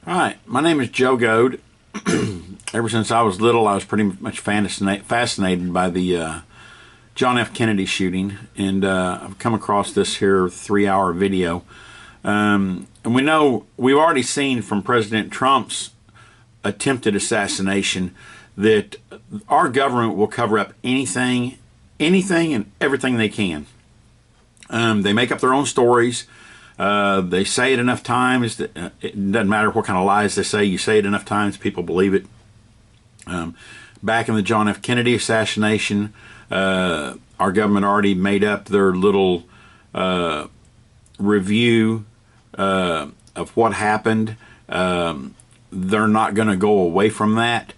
All right, my name is Joe Goad. Ever since I was little, I was pretty much fascinated by the John F. Kennedy shooting, and I've come across this here 3-hour video. And we know we've already seen from President Trump's attempted assassination that our government will cover up anything and everything they can. They make up their own stories. They say it enough times that it doesn't matter what kind of lies they say. You say it enough times, people believe it. Back in the John F. Kennedy assassination, our government already made up their little review of what happened. They're not going to go away from that.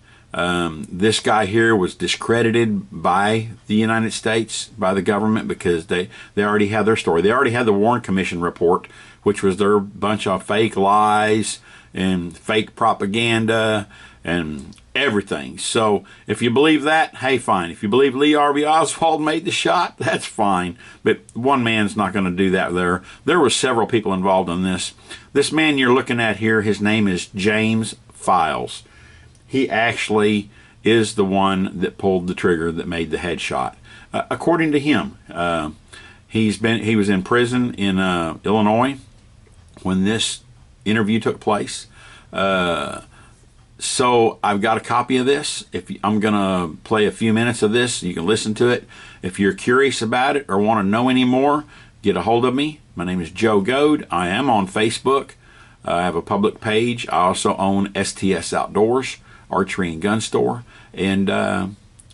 This guy here was discredited by the United States, by the government, because they already had their story. They already had the Warren Commission report, which was their bunch of fake lies and fake propaganda and everything. So if you believe that, hey, fine. If you believe Lee Harvey Oswald made the shot, that's fine. But one man's not going to do that there. There were several people involved in this. This man you're looking at here, his name is James Files. He actually is the one that pulled the trigger that made the headshot. According to him, he was in prison in Illinois when this interview took place. So I've got a copy of this. I'm going to play a few minutes of this. You can listen to it. If you're curious about it or want to know any more, get a hold of me. My name is Joe Goad. I am on Facebook. I have a public page. I also own STS Outdoors, Archery and Gun Store, and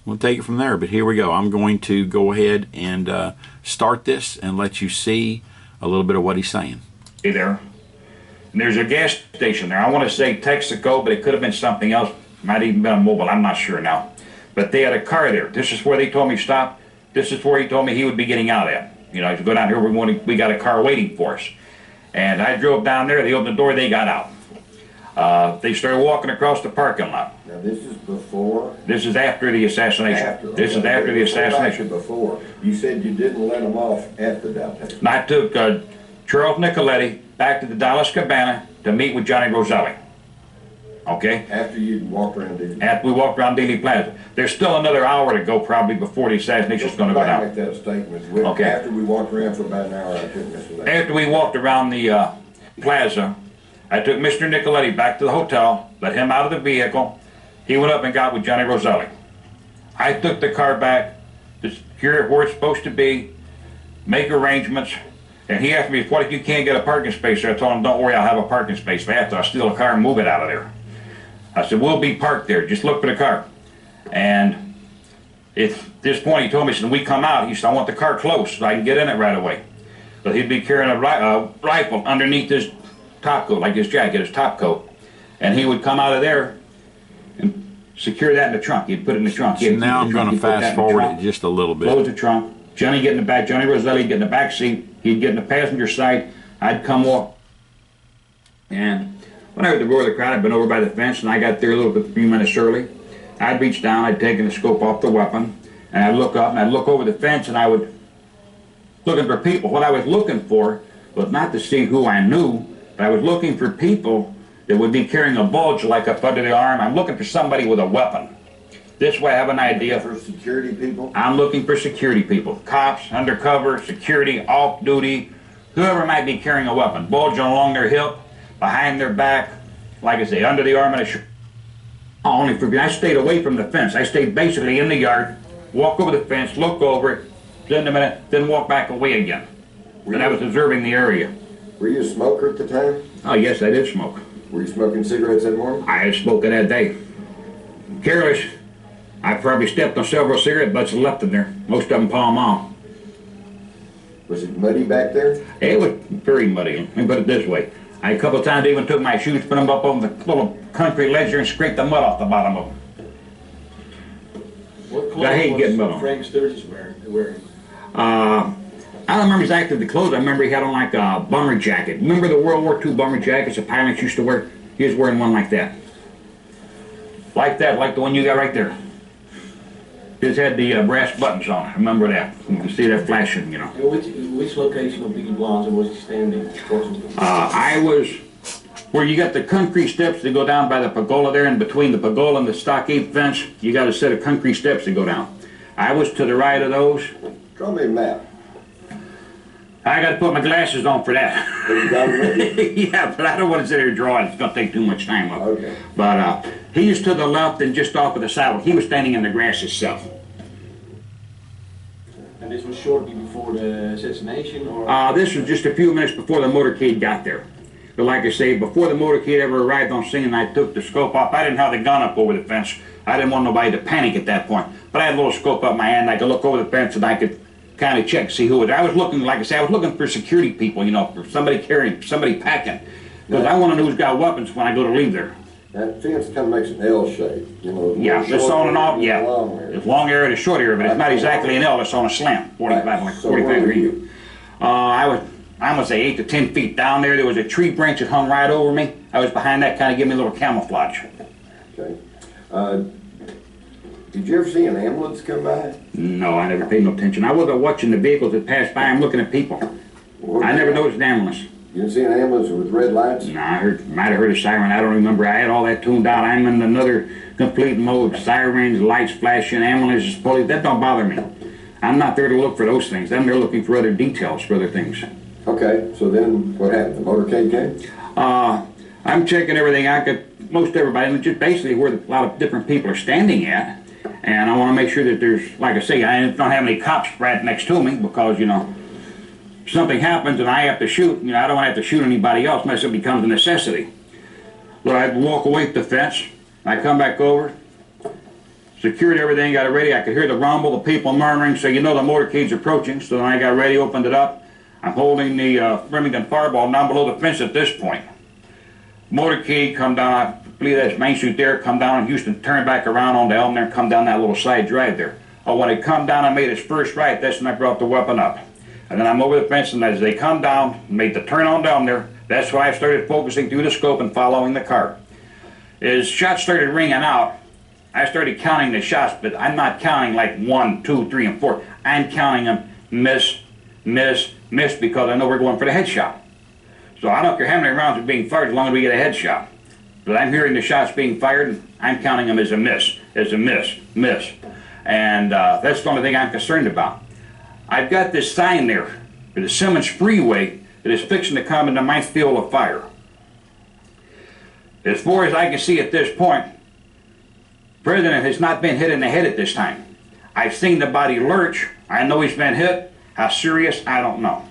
we'll take it from there. But here we go. I'm going to go ahead and start this and let you see a little bit of what he's saying. Hey there. And there's a gas station there. I want to say Texaco, but it could have been something else. Might even been a mobile. I'm not sure now. But they had a car there. This is where they told me to stop. This is where he told me he would be getting out at. You know, to go down here, we got a car waiting for us. And I drove down there. They opened the door. They got out. They started walking across the parking lot. Now this is before? This is after the assassination. After. This is after the assassination. Before. You said you didn't let them off at the Dallas. And I took Charles Nicoletti back to the Dallas Cabana to meet with Johnny Roselli. Okay? After you walked around Dealey. After we walked around Dealey Plaza. There's still another hour to go probably before the assassination is going to go down. Make that statement. Okay. After we walked around for about an hour, I took Mr. Nicoletti. After we walked around the plaza, I took Mr. Nicoletti back to the hotel, let him out of the vehicle. He went up and got with Johnny Roselli. I took the car back to secure it where it's supposed to be, make arrangements, and he asked me, what if you can't get a parking space there? I told him, don't worry, I'll have a parking space. If I have to, I'll steal a car and move it out of there. I said, we'll be parked there, just look for the car. And at this point, he told me, he said, when we come out, he said, I want the car close so I can get in it right away. But he'd be carrying a rifle underneath his top coat, like his jacket, his top coat. And he would come out of there and secure that in the trunk. He'd put it in the trunk. So now I'm going to fast forward it just a little bit. Close the trunk. Johnny get in the back. Johnny Roselli get in the back seat. He'd get in the passenger side. I'd come walk. And when I heard the roar of the crowd, I'd been over by the fence, and I got there a few minutes early. I'd reach down. I'd taken the scope off the weapon, and I'd look up, and I'd look over the fence, and I would looking for people. What I was looking for was not to see who I knew, but I was looking for people that would be carrying a bulge like up under the arm. I'm looking for somebody with a weapon. This way I have an idea. For security people? I'm looking for security people. Cops, undercover, security, off-duty, whoever might be carrying a weapon. Bulging along their hip, behind their back, like I say, under the arm of the shirt. I stayed away from the fence. I stayed basically in the yard, walk over the fence, look over it, spend a minute, then walk back away again. And I was observing the area. Were you a smoker at the time? Oh, yes, I did smoke. Were you smoking cigarettes that morning? I had smoked that day. Careless. I probably stepped on several cigarette butts and left them there. Most of them Pall Mall. Was it muddy back there? It was very muddy. Let me put it this way. I a couple of times even took my shoes, put them up on the little concrete ledge and scraped the mud off the bottom of them. What clothes was Frank Sturgis wearing? I don't remember exactly the clothes. I remember he had on like a bomber jacket. Remember the World War II bomber jackets the pilots used to wear? He was wearing one like that. Like that, like the one you got right there. His had the brass buttons on it. I remember that. You can see that flashing, you know. Which location of Biggie Blondes was he standing? I was where you got the concrete steps that go down by the pergola there, and between the pergola and the stockade fence, you got a set of concrete steps that go down. I was to the right of those. Draw me a map. I got to put my glasses on for that. Have you got it with you? Yeah, but I don't want to sit there drawing. It's going to take too much time up. Okay. But he was to the left and just off of the sidewalk. He was standing in the grass himself. And this was shortly before the assassination, or? This was just a few minutes before the motorcade got there. But like I say, before the motorcade ever arrived on scene and I took the scope off, I didn't have the gun up over the fence. I didn't want nobody to panic at that point. But I had a little scope up my hand. I could look over the fence and I could kind of check, see who it was. I was looking, like I say, I was looking for security people, you know, for somebody carrying, somebody packing. Because I want to know who's got weapons when I go to leave there. That fence kind of makes an L shape, you know. Yeah, it's on and off, yeah. It's long area to short area, but it's not exactly an L, it's on a slant, 45, like 45 degrees. I was, I'm gonna say 8 to 10 feet down there. There was a tree branch that hung right over me. I was behind that, kind of give me a little camouflage. Okay. Did you ever see an ambulance come by? No, I never paid no attention. I wasn't watching the vehicles that passed by. I'm looking at people. I never noticed an ambulance. You didn't see an ambulance with red lights? No, I might have heard a siren. I don't remember. I had all that tuned out. I'm in another complete mode. Sirens, lights flashing, ambulances, police. That don't bother me. I'm not there to look for those things. I'm there looking for other details, for other things. Okay, so then what happened? The motorcade came? I'm checking everything. I could, most everybody, just basically where a lot of different people are standing at. And I want to make sure that there's, like I say, I don't have any cops right next to me because, you know, if something happens and I have to shoot, you know, I don't have to shoot anybody else unless it becomes a necessity. But I'd walk away from the fence. I come back over, secured everything, got it ready. I could hear the rumble, the people murmuring, so you know the motorcade's approaching. So then I got ready, opened it up. I'm holding the Remington Fireball down below the fence at this point. Motorcade come down, I believe that's Main Street there, come down in Houston, turn back around onto Elm there, come down that little side drive there. Oh, when it come down and made its first right, that's when I brought the weapon up. And then I'm over the fence, and as they come down, made the turn on down there, that's why I started focusing through the scope and following the car. As shots started ringing out, I started counting the shots, but I'm not counting like 1, 2, 3, and 4. I'm counting them miss, miss, miss, because I know we're going for the headshot. So I don't care how many rounds are being fired as long as we get a headshot. But I'm hearing the shots being fired, and I'm counting them as a miss, miss. And that's the only thing I'm concerned about. I've got this sign there for the Simmons Freeway that is fixing to come into my field of fire. As far as I can see at this point, the president has not been hit in the head at this time. I've seen the body lurch. I know he's been hit. How serious, I don't know.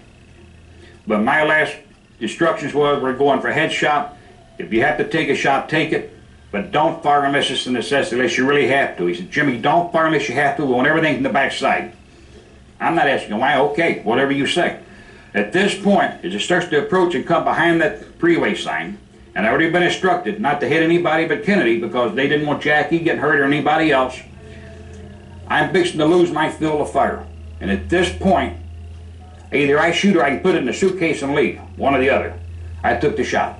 But my last instructions was we're going for headshot. If you have to take a shot, take it. But don't fire unless it's a necessity, unless you really have to. He said, Jimmy, don't fire unless you have to. We want everything from the backside. I'm not asking why. Okay, whatever you say. At this point, as it starts to approach and come behind that freeway sign, and I've already been instructed not to hit anybody but Kennedy because they didn't want Jackie getting hurt or anybody else, I'm fixing to lose my field of fire. And at this point, either I shoot or I can put it in a suitcase and leave. One or the other. I took the shot.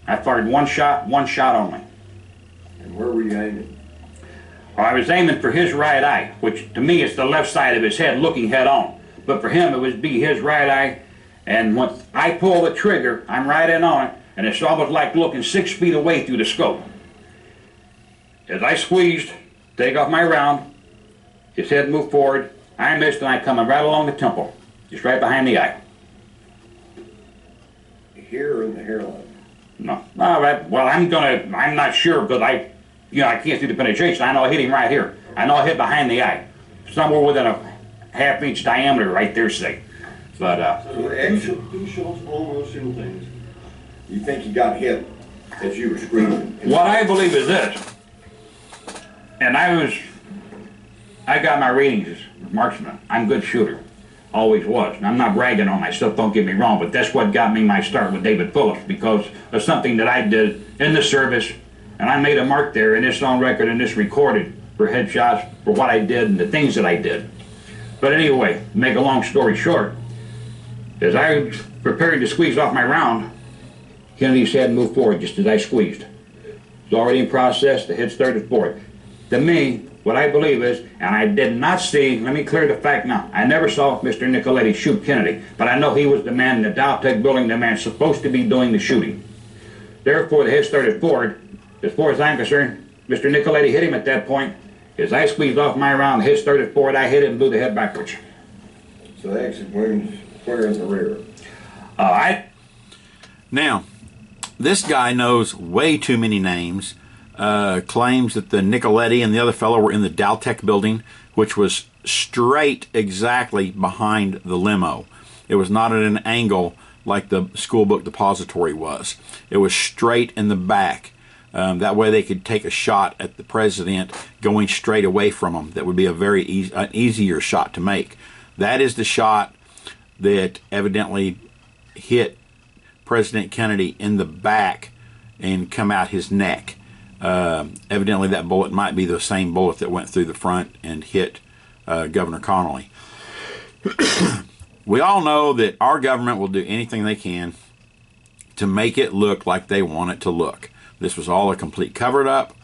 I fired one shot only. And where were you aiming? Well, I was aiming for his right eye, which to me is the left side of his head looking head on. But for him it would be his right eye, and once I pull the trigger, I'm right in on it, and it's almost like looking 6 feet away through the scope. As I squeezed, take off my round, his head moved forward, I missed, and I come right along the temple, just right behind the eye. Here in the hairline? No. All right. Well, I'm not sure because I can't see the penetration. I know I hit him right here. I know I hit behind the eye. Somewhere within a half-inch diameter right there, say. But, So two shots almost simultaneously. You think you got hit as you were screaming? what I believe is this, and I got my ratings as marksman. I'm a good shooter. Always was. And I'm not bragging on myself, don't get me wrong, but that's what got me my start with David Phillips because of something that I did in the service, and I made a mark there, and it's on record and it's recorded for headshots for what I did and the things that I did. But anyway, make a long story short, as I was preparing to squeeze off my round, Kennedy's head moved forward just as I squeezed. It was already in process, the head started forward. To me, what I believe is, and I did not see, let me clear the fact now, I never saw Mr. Nicoletti shoot Kennedy, but I know he was the man in the Dowtech building, the man supposed to be doing the shooting. Therefore, the head started forward. As far as I'm concerned, Mr. Nicoletti hit him at that point. As I squeezed off my round, the head started forward. I hit him and blew the head backwards. So the exit wounds were in the rear. Now, this guy knows way too many names. Claims that the Nicoletti and the other fellow were in the Dowtech building, which was straight exactly behind the limo. It was not at an angle like the school book depository was. It was straight in the back. That way they could take a shot at the president going straight away from him. That would be a very easier shot to make. That is the shot that evidently hit President Kennedy in the back and come out his neck. Evidently that bullet might be the same bullet that went through the front and hit Governor Connolly. We all know that our government will do anything they can to make it look like they want it to look. This was all a complete cover-up.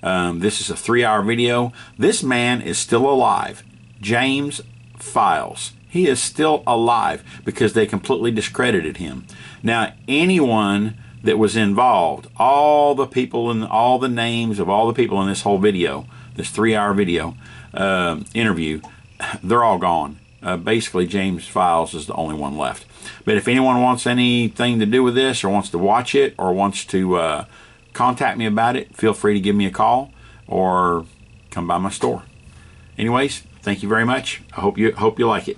This is a 3-hour video. This man is still alive. James Files. He is still alive because they completely discredited him. Now, anyone that was involved, all the people and all the names of all the people in this whole video, this 3-hour video interview, they're all gone. Basically, James Files is the only one left. But if anyone wants anything to do with this or wants to watch it or wants to contact me about it, feel free to give me a call or come by my store. Anyways, thank you very much. I hope you like it.